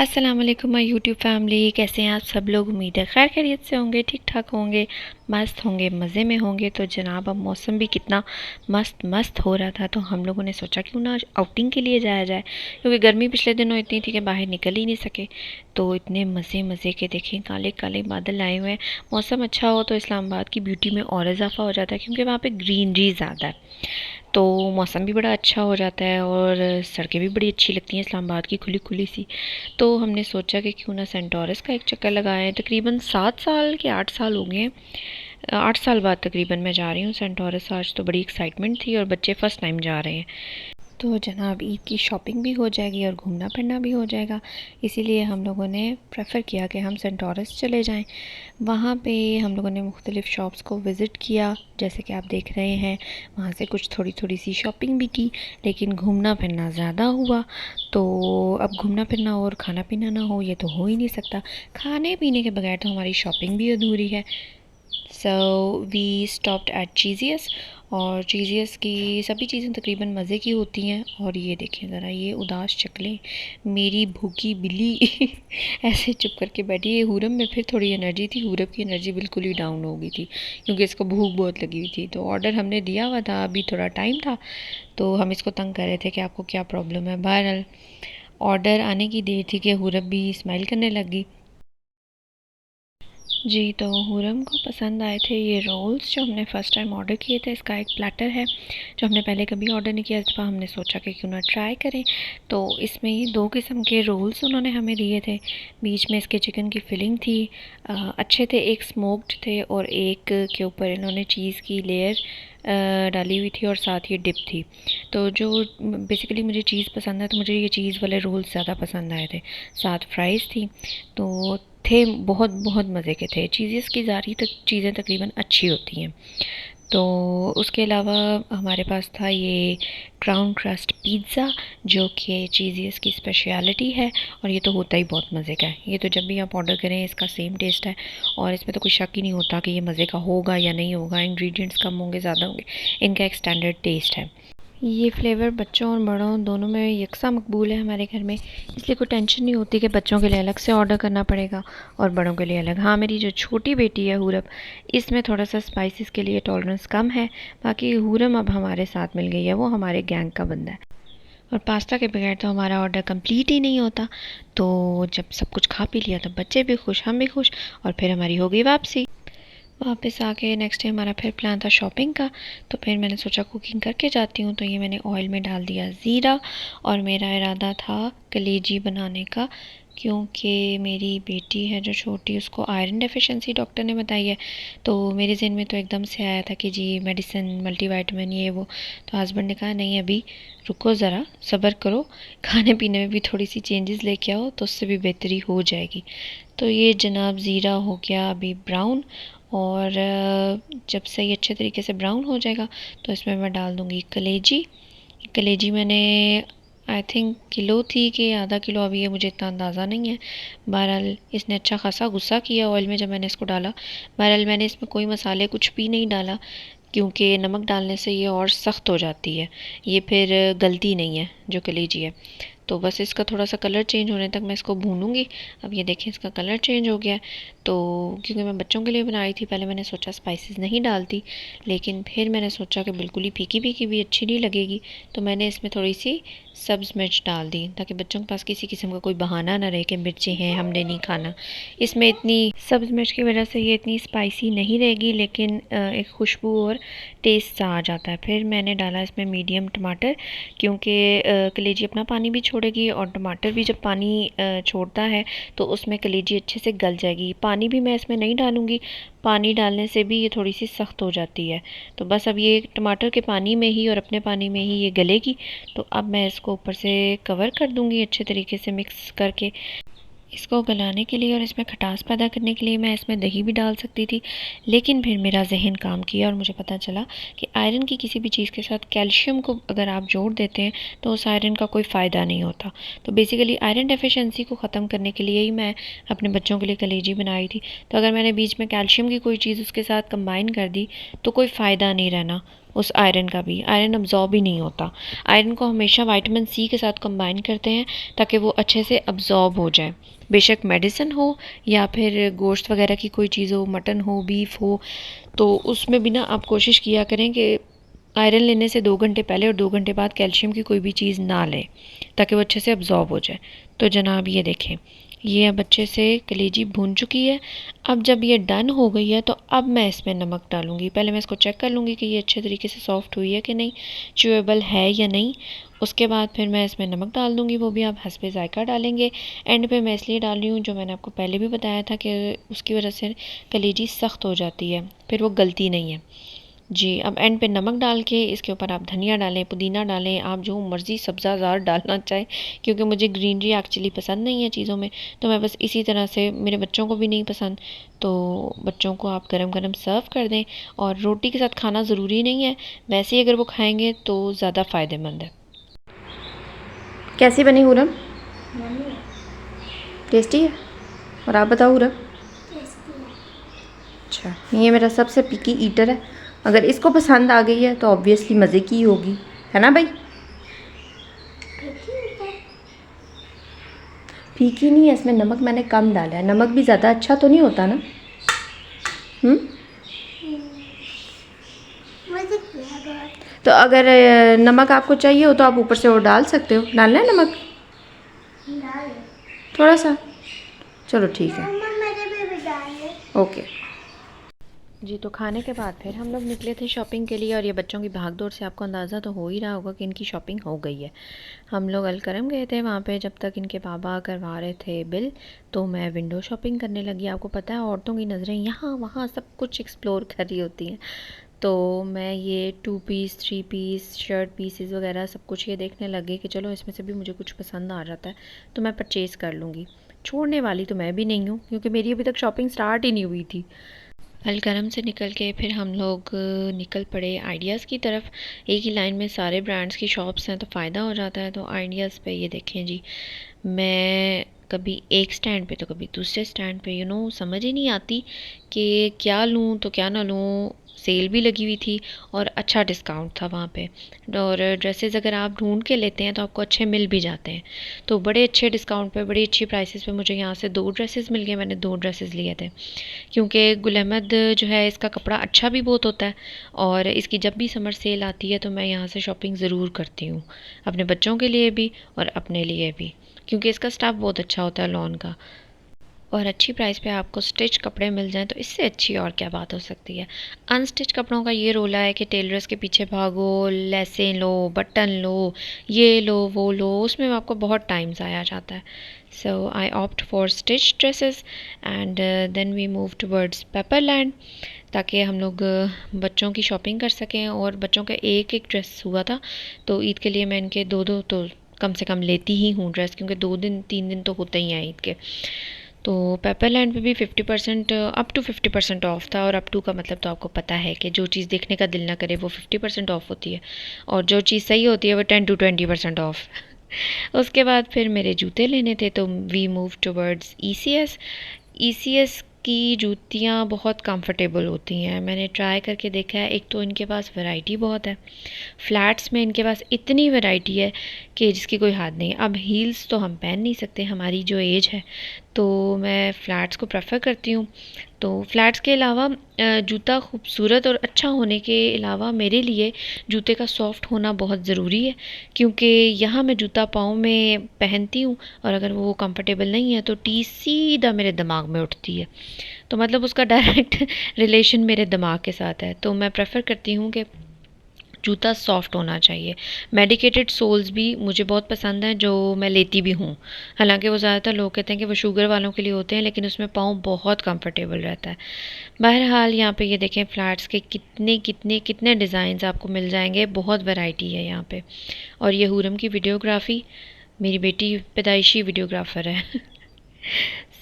अस्सलाम वालेकुम my YouTube family. कैसे हैं आप सब लोग? उम्मीद है खैर खैरियत से होंगे, ठीक ठाक होंगे, मस्त होंगे, मज़े में होंगे। तो जनाब अब मौसम भी कितना मस्त मस्त हो रहा था, तो हम लोगों ने सोचा क्यों ना आउटिंग के लिए जाया जाए, क्योंकि गर्मी पिछले दिनों इतनी थी कि बाहर निकल ही नहीं सके। तो इतने मज़े मज़े के देखें, काले काले बादल आए हुए हैं। मौसम अच्छा हो तो इस्लामाबाद की ब्यूटी में और इजाफा हो जाता है, क्योंकि वहाँ पर ग्रीनरी ज़्यादा है, तो मौसम भी बड़ा अच्छा हो जाता है और सड़कें भी बड़ी अच्छी लगती हैं इस्लामाबाद की, खुली खुली सी। तो हमने सोचा कि क्यों ना सेंटोरस का एक चक्कर लगाएं। तकरीबन 7 साल के 8 साल हो गए हैं, 8 साल बाद तकरीबन मैं जा रही हूँ सेंटोरस। आज तो बड़ी एक्साइटमेंट थी और बच्चे फ़र्स्ट टाइम जा रहे हैं। तो जनाब ईद की शॉपिंग भी हो जाएगी और घूमना फिरना भी हो जाएगा, इसीलिए हम लोगों ने प्रेफर किया कि हम सेंटोरस चले जाएं। वहाँ पे हम लोगों ने मुख्तलिफ़ शॉप्स को विज़िट किया, जैसे कि आप देख रहे हैं। वहाँ से कुछ थोड़ी थोड़ी सी शॉपिंग भी की, लेकिन घूमना फिरना ज़्यादा हुआ। तो अब घूमना फिरना और खाना पीना ना हो, ये तो हो ही नहीं सकता। खाने पीने के बगैर तो हमारी शॉपिंग भी अधूरी है। So we stopped at Cheezious, और चीज़ियस की सभी चीज़ें तकरीबन मज़े की होती हैं। और ये देखें ज़रा, ये उदास शक्लें, मेरी भूखी बिल्ली ऐसे चुप करके बैठी है। हुरम में फिर थोड़ी एनर्जी थी, हुरम की एनर्जी बिल्कुल ही डाउन हो गई थी, क्योंकि इसको भूख बहुत लगी हुई थी। तो ऑर्डर हमने दिया हुआ था, अभी थोड़ा टाइम था, तो हम इसको तंग कर रहे थे कि आपको क्या प्रॉब्लम है। बहरहाल ऑर्डर आने की देर थी कि हुरम भी स्माइल करने लगी। जी, तो हुरम को पसंद आए थे ये रोल्स जो हमने फ़र्स्ट टाइम ऑर्डर किए थे। इसका एक प्लेटर है जो हमने पहले कभी ऑर्डर नहीं किया, इस दफ़ा हमने सोचा कि क्यों ना ट्राई करें। तो इसमें ये 2 किस्म के रोल्स उन्होंने हमें दिए थे। बीच में इसके चिकन की फिलिंग थी, अच्छे थे। एक स्मोक्ड थे और एक के ऊपर इन्होंने चीज़ की लेयर डाली हुई थी और साथ ये डिप थी। तो जो बेसिकली मुझे चीज़ पसंद है, तो मुझे ये चीज़ वाले रोल्स ज़्यादा पसंद आए थे। साथ फ्राइज़ थी, तो थे बहुत बहुत मज़े के थे। चीज़ेस की सारी तक चीज़ें तकरीबन अच्छी होती हैं। तो उसके अलावा हमारे पास था ये क्राउन क्रस्ट पिज़्ज़ा, जो कि चीज़ियस की स्पेशलिटी है, और ये तो होता ही बहुत मज़े का है। ये तो जब भी आप ऑर्डर करें इसका सेम टेस्ट है, और इसमें तो कोई शक ही नहीं होता कि ये मज़े का होगा या नहीं होगा। इंग्रेडिएंट्स कम होंगे ज़्यादा होंगे, इनका एक स्टैंडर्ड टेस्ट है। ये फ्लेवर बच्चों और बड़ों दोनों में यकसा मकबूल है हमारे घर में, इसलिए कोई टेंशन नहीं होती कि बच्चों के लिए अलग से ऑर्डर करना पड़ेगा और बड़ों के लिए अलग। हाँ, मेरी जो छोटी बेटी है हुरम, इसमें थोड़ा सा स्पाइसेस के लिए टॉलरेंस कम है। बाकी हुरम अब हमारे साथ मिल गई है, वो हमारे गैंग का बंदा है। और पास्ता के बगैर तो हमारा ऑर्डर कंप्लीट ही नहीं होता। तो जब सब कुछ खा पी लिया, तब बच्चे भी खुश, हम भी खुश, और फिर हमारी हो गई वापसी। वापस आके नेक्स्ट डे हमारा फिर प्लान था शॉपिंग का। तो फिर मैंने सोचा कुकिंग करके जाती हूँ, तो ये मैंने ऑयल में डाल दिया ज़ीरा, और मेरा इरादा था कलेजी बनाने का, क्योंकि मेरी बेटी है जो छोटी, उसको आयरन डेफिशिएंसी डॉक्टर ने बताई है। तो मेरे ज़हन में तो एकदम से आया था कि जी मेडिसिन, मल्टीविटामिन, ये वो। तो हस्बैंड ने कहा नहीं, अभी रुको ज़रा, सब्र करो, खाने पीने में भी थोड़ी सी चेंजेस लेके आओ, तो उससे भी बेहतरी हो जाएगी। तो ये जनाब ज़ीरा हो गया अभी ब्राउन, और जब से ये अच्छे तरीके से ब्राउन हो जाएगा, तो इसमें मैं डाल दूँगी कलेजी। कलेजी मैंने आई थिंक किलो थी कि आधा किलो, अभी ये मुझे इतना अंदाज़ा नहीं है। बहरहाल इसने अच्छा खासा गुस्सा किया ऑयल में जब मैंने इसको डाला। बहरहाल मैंने इसमें कोई मसाले कुछ भी नहीं डाला, क्योंकि नमक डालने से ये और सख्त हो जाती है, ये फिर गलती नहीं है जो कलेजी है। तो बस इसका थोड़ा सा कलर चेंज होने तक मैं इसको भूनूंगी। अब ये देखें इसका कलर चेंज हो गया है। तो क्योंकि मैं बच्चों के लिए बनाई थी, पहले मैंने सोचा स्पाइसेस नहीं डालती, लेकिन फिर मैंने सोचा कि बिल्कुल ही फीकी फीकी भी अच्छी नहीं लगेगी, तो मैंने इसमें थोड़ी सी सब्ज़ मिर्च डाल दी, ताकि बच्चों के पास किसी किस्म का कोई बहाना ना रहे कि मिर्चें हैं हमने नहीं खाना। इसमें इतनी सब्ज़ मिर्च की वजह से ये इतनी स्पाइसी नहीं रहेगी, लेकिन एक खुशबू और टेस्ट सा आ जाता है। फिर मैंने डाला इसमें मीडियम टमाटर, क्योंकि कलेजी अपना पानी भी छोड़ेगी, और टमाटर भी जब पानी छोड़ता है तो उसमें कलेजी अच्छे से गल जाएगी। पानी भी मैं इसमें नहीं डालूँगी, पानी डालने से भी ये थोड़ी सी सख्त हो जाती है। तो बस अब ये टमाटर के पानी में ही और अपने पानी में ही ये गलेगी। तो अब मैं इसको ऊपर से कवर कर दूँगी अच्छे तरीके से मिक्स करके। इसको गलाने के लिए और इसमें खटास पैदा करने के लिए मैं इसमें दही भी डाल सकती थी, लेकिन फिर मेरा जहन काम किया और मुझे पता चला कि आयरन की किसी भी चीज़ के साथ कैल्शियम को अगर आप जोड़ देते हैं तो उस आयरन का कोई फ़ायदा नहीं होता। तो बेसिकली आयरन डेफिशिएंसी को ख़त्म करने के लिए ही मैं अपने बच्चों के लिए कलेजी बनाई थी। तो अगर मैंने बीच में कैल्शियम की कोई चीज़ उसके साथ कंबाइन कर दी, तो कोई फ़ायदा नहीं रहना उस आयरन का भी। आयरन अब्ज़ॉर्ब ही नहीं होता। आयरन को हमेशा विटामिन सी के साथ कंबाइन करते हैं ताकि वो अच्छे से अब्ज़ॉर्ब हो जाए। बेशक मेडिसिन हो या फिर गोश्त वगैरह की कोई चीज़ हो, मटन हो, बीफ हो, तो उसमें भी ना आप कोशिश किया करें कि आयरन लेने से 2 घंटे पहले और 2 घंटे बाद कैल्शियम की कोई भी चीज़ ना लें ताकि वो अच्छे से अब्ज़ॉर्ब हो जाए। तो जनाब ये देखें, ये अब अच्छे से कलेजी भून चुकी है। अब जब ये डन हो गई है तो अब मैं इसमें नमक डालूँगी। पहले मैं इसको चेक कर लूँगी कि ये अच्छे तरीके से सॉफ़्ट हुई है कि नहीं, च्यूएबल है या नहीं। उसके बाद फिर मैं इसमें नमक डाल दूँगी, वो भी आप हस्बे ज़ायक़ा डालेंगे। एंड पे मैं इसलिए डाल रही हूँ, जो मैंने आपको पहले भी बताया था कि उसकी वजह से कलेजी सख्त हो जाती है, फिर वो गलती नहीं है जी। अब एंड पे नमक डाल के इसके ऊपर आप धनिया डालें, पुदीना डालें, आप जो मर्ज़ी सब्ज़ा डालना चाहें, क्योंकि मुझे ग्रीनरी एक्चुअली पसंद नहीं है चीज़ों में, तो मैं बस इसी तरह से, मेरे बच्चों को भी नहीं पसंद, तो बच्चों को आप गरम गरम सर्व कर दें। और रोटी के साथ खाना ज़रूरी नहीं है, वैसे ही अगर वो खाएँगे तो ज़्यादा फ़ायदेमंद है। कैसी बनी हुरम? टेस्टी है। और आप बताओ हुरम? अच्छा, ये मेरा सबसे पिकी ईटर है। अगर इसको पसंद आ गई है तो ऑब्वियसली मज़े की ही होगी, है ना भाई? फीकी नहीं है, इसमें नमक मैंने कम डाला है। नमक भी ज़्यादा अच्छा तो नहीं होता ना। तो अगर नमक आपको चाहिए हो तो आप ऊपर से और डाल सकते हो। डालना है नमक थोड़ा सा? चलो ठीक है, ओके जी। तो खाने के बाद फिर हम लोग निकले थे शॉपिंग के लिए, और ये बच्चों की भागदौड़ से आपको अंदाज़ा तो हो ही रहा होगा कि इनकी शॉपिंग हो गई है। हम लोग अलकरम गए थे, वहाँ पे जब तक इनके पापा करवा रहे थे बिल, तो मैं विंडो शॉपिंग करने लगी। आपको पता है औरतों की नज़रें यहाँ वहाँ सब कुछ एक्सप्लोर कर रही होती हैं, तो मैं ये 2 पीस 3 पीस शर्ट पीसेस वगैरह सब कुछ ये देखने लगी कि चलो इसमें से भी मुझे कुछ पसंद आ जाता है तो मैं परचेज़ कर लूँगी। छोड़ने वाली तो मैं भी नहीं हूँ, क्योंकि मेरी अभी तक शॉपिंग स्टार्ट ही नहीं हुई थी। अलकरम से निकल के फिर हम लोग निकल पड़े आइडियाज़ की तरफ। एक ही लाइन में सारे ब्रांड्स की शॉप्स हैं तो फ़ायदा हो जाता है। तो आइडियाज़ पे ये देखें जी, मैं कभी एक स्टैंड पे तो कभी दूसरे स्टैंड पे, समझ ही नहीं आती कि क्या लूँ तो क्या ना लूँ। सेल भी लगी हुई थी और अच्छा डिस्काउंट था वहाँ पे। और ड्रेसेस अगर आप ढूंढ के लेते हैं तो आपको अच्छे मिल भी जाते हैं। तो बड़े अच्छे डिस्काउंट पे, बड़ी अच्छी प्राइसेस पे मुझे यहाँ से 2 ड्रेसेस मिल गए। मैंने 2 ड्रेसेस लिए थे, क्योंकि गुल अहमद जो है इसका कपड़ा अच्छा भी बहुत होता है, और इसकी जब भी समर सेल आती है तो मैं यहाँ से शॉपिंग ज़रूर करती हूँ, अपने बच्चों के लिए भी और अपने लिए भी, क्योंकि इसका स्टाफ बहुत अच्छा होता है लॉन का। और अच्छी प्राइस पे आपको स्टिच कपड़े मिल जाएं तो इससे अच्छी और क्या बात हो सकती है। अनस्टिच कपड़ों का ये रोला है कि टेलर्स के पीछे भागो, लेसें लो, बटन लो, ये लो वो लो, उसमें आपको बहुत टाइम ज़ाया जाता है। So I opt for stitch dresses and then we move towards paperland, ताकि हम लोग बच्चों की शॉपिंग कर सकें। और बच्चों का एक एक ड्रेस हुआ था, तो ईद के लिए मैं इनके 2-2 तो कम से कम लेती ही हूँ ड्रेस, क्योंकि 2 दिन 3 दिन तो होते ही हैं ईद के। तो पेपरलैंड पे भी 50% अप टू 50% ऑफ था। और अप टू का मतलब तो आपको पता है कि जो चीज़ देखने का दिल ना करे वो 50% ऑफ होती है, और जो चीज़ सही होती है वो 10 to 20% ऑफ। उसके बाद फिर मेरे जूते लेने थे, तो we move towards ECS। ECS की जूतियाँ बहुत कंफर्टेबल होती हैं, मैंने ट्राई करके देखा है। एक तो इनके पास वैरायटी बहुत है, फ्लैट्स में इनके पास इतनी वैरायटी है कि जिसकी कोई हद नहीं। अब हील्स तो हम पहन नहीं सकते, हमारी जो एज है, तो मैं फ़्लैट्स को प्रेफर करती हूँ। तो फ्लैट्स के अलावा जूता खूबसूरत और अच्छा होने के अलावा मेरे लिए जूते का सॉफ़्ट होना बहुत ज़रूरी है, क्योंकि यहाँ मैं जूता पाँव में पहनती हूँ और अगर वो कंफर्टेबल नहीं है तो टी सीधा मेरे दिमाग में उठती है, तो मतलब उसका डायरेक्ट रिलेशन मेरे दिमाग के साथ है। तो मैं प्रेफर करती हूँ कि जूता सॉफ्ट होना चाहिए। मेडिकेटेड सोल्स भी मुझे बहुत पसंद हैं, जो मैं लेती भी हूँ। हालांकि वो ज़्यादातर लोग कहते हैं कि वो शुगर वालों के लिए होते हैं, लेकिन उसमें पाँव बहुत कंफर्टेबल रहता है। बहरहाल यहाँ पे ये देखें फ्लैट्स के कितने कितने कितने डिज़ाइंस आपको मिल जाएंगे, बहुत वैरायटी है यहाँ पे। और ये हुरम की वीडियोग्राफ़ी, मेरी बेटी पैदाइशी वीडियोग्राफ़र है।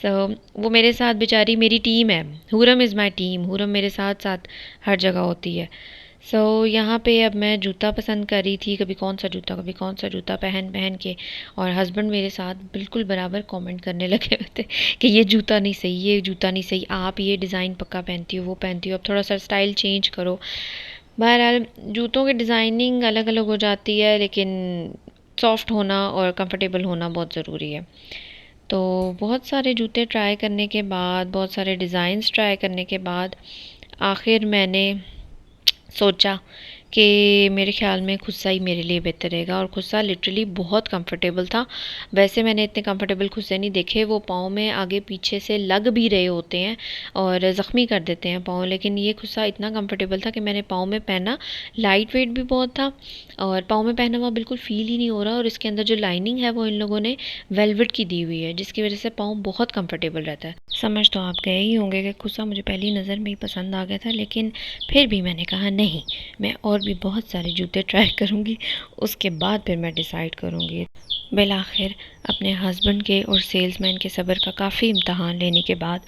वो मेरे साथ बेचारी, मेरी टीम है, हुरम इज़ माई टीम, हुरम मेरे साथ साथ हर जगह होती है। यहाँ पे अब मैं जूता पसंद कर रही थी, कभी कौन सा जूता कभी कौन सा जूता पहन पहन के, और हस्बैंड मेरे साथ बिल्कुल बराबर कमेंट करने लगे हुए थे कि ये जूता नहीं सही, ये जूता नहीं सही, आप ये डिज़ाइन पक्का पहनती हो, वो पहनती हो, अब थोड़ा सा स्टाइल चेंज करो। बहरहाल जूतों की डिज़ाइनिंग अलग अलग हो जाती है, लेकिन सॉफ्ट होना और कंफर्टेबल होना बहुत ज़रूरी है। तो बहुत सारे जूते ट्राई करने के बाद, बहुत सारे डिज़ाइंस ट्राई करने के बाद आखिर मैंने सोचा कि मेरे ख़्याल में खुस्सा ही मेरे लिए बेहतर रहेगा। और खुस्सा लिटरली बहुत कंफर्टेबल था। वैसे मैंने इतने कंफर्टेबल खुस्से नहीं देखे, वो पाँव में आगे पीछे से लग भी रहे होते हैं और ज़ख्मी कर देते हैं पाँव, लेकिन ये खुस्सा इतना कंफर्टेबल था कि मैंने पाँव में पहना। लाइट वेट भी बहुत था और पाँव में पहना हुआ बिल्कुल फ़ील ही नहीं हो रहा। और इसके अंदर जो लाइनिंग है वो इन लोगों ने वेलवेट की दी हुई है, जिसकी वजह से पाँव बहुत कंफर्टेबल रहता है। समझ तो आप गए ही होंगे कि खुस्सा मुझे पहली नज़र में ही पसंद आ गया था, लेकिन फिर भी मैंने कहा नहीं, मैं और भी बहुत सारे जूते ट्राई करूँगी, उसके बाद फिर मैं डिसाइड करूँगी। बिलाखिर अपने हस्बैंड के और सेल्समैन के सब्र का काफ़ी इम्तहान लेने के बाद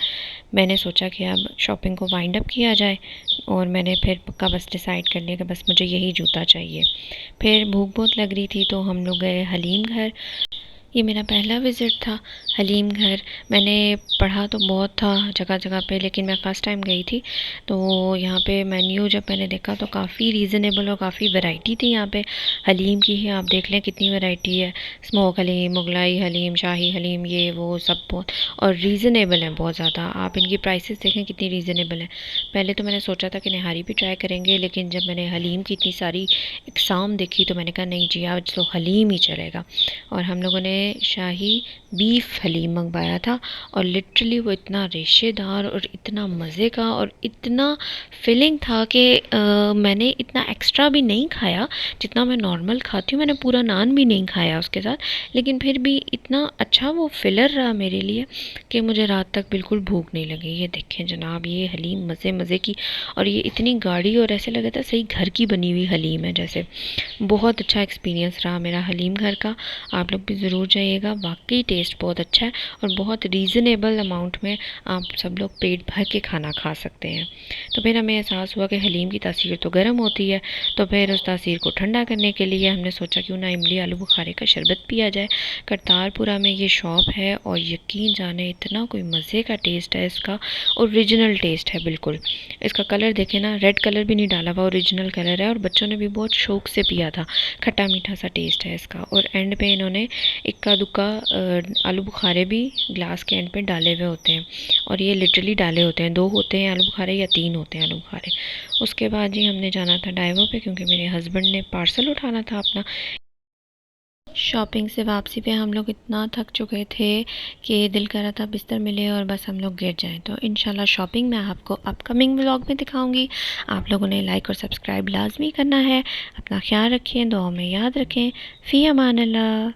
मैंने सोचा कि अब शॉपिंग को वाइंड अप किया जाए। और मैंने फिर पक्का बस डिसाइड कर लिया कि बस मुझे यही जूता चाहिए। फिर भूख बहुत लग रही थी तो हम लोग गए हलीम घर। ये मेरा पहला विज़िट था हलीम घर। मैंने पढ़ा तो बहुत था जगह जगह पे, लेकिन मैं फ़र्स्ट टाइम गई थी। तो यहाँ पे मेन्यू जब मैंने देखा तो काफ़ी रीज़नेबल और काफ़ी वैरायटी थी यहाँ पे। हलीम की है, आप देख लें कितनी वैरायटी है। स्मोक हलीम, मुगलाई हलीम, शाही हलीम, ये वो सब बहुत और रीज़नेबल है बहुत ज़्यादा। आप इनकी प्राइसेस देखें कितनी रीज़नेबल है। पहले तो मैंने सोचा था कि निहारी भी ट्राई करेंगे, लेकिन जब मैंने हलीम की इतनी सारी इकसाम देखी तो मैंने कहा नहीं जी, आज तो हलीम ही चलेगा। और हम लोगों ने शाही बीफ हलीम मंगवाया था और लिटरली वो इतना रेशेदार और इतना मज़े का और इतना फिलिंग था कि मैंने इतना एक्स्ट्रा भी नहीं खाया जितना मैं नॉर्मल खाती हूँ। मैंने पूरा नान भी नहीं खाया उसके साथ, लेकिन फिर भी इतना अच्छा वो फिलर रहा मेरे लिए कि मुझे रात तक बिल्कुल भूख नहीं लगी। ये देखें जनाब, ये हलीम मज़े मज़े की, और ये इतनी गाढ़ी और ऐसे लगा था सही घर की बनी हुई हलीम है जैसे। बहुत अच्छा एक्सपीरियंस रहा मेरा हलीम घर का। आप लोग भी ज़रूर जाइएगा, वाकई टेस्ट बहुत अच्छा है और बहुत रीज़नेबल अमाउंट में आप सब लोग पेट भर के खाना खा सकते हैं। तो फिर हमें एहसास हुआ कि हलीम की तासीर तो गर्म होती है, तो फिर उस तासीर को ठंडा करने के लिए हमने सोचा क्यों ना इमली आलू बुखारे का शरबत पिया जाए। करतारपुरा में ये शॉप है और यकीन जाने इतना कोई मज़े का टेस्ट है इसका, ओरिजिनल टेस्ट है बिल्कुल। इसका कलर देखें ना, रेड कलर भी नहीं डाला हुआ, ओरिजिनल कलर है और बच्चों ने भी बहुत शौक से पिया था। खट्टा मीठा सा टेस्ट है इसका। और एंड पे इन्होंने इक्का दुक्का आलू बुखारे भी ग्लास के एंड पे डाले हुए होते हैं, और ये लिटरली डाले होते हैं। 2 होते हैं आलू बुखारे या 3 होते हैं आलू बुखारे। उसके बाद जी हमने जाना था डाइवो पे, क्योंकि मेरे हस्बैंड ने पार्सल उठाना था अपना। शॉपिंग से वापसी पे हम लोग इतना थक चुके थे कि दिल कर रहा था बिस्तर मिले और बस हम लोग गिर जाएं। तो इंशाल्लाह शॉपिंग मैं आपको अपकमिंग व्लॉग में दिखाऊंगी। आप लोगों ने लाइक और सब्सक्राइब लाजमी करना है। अपना ख्याल रखें, दुआ में याद रखें। फ़ी अमान अल्लाह।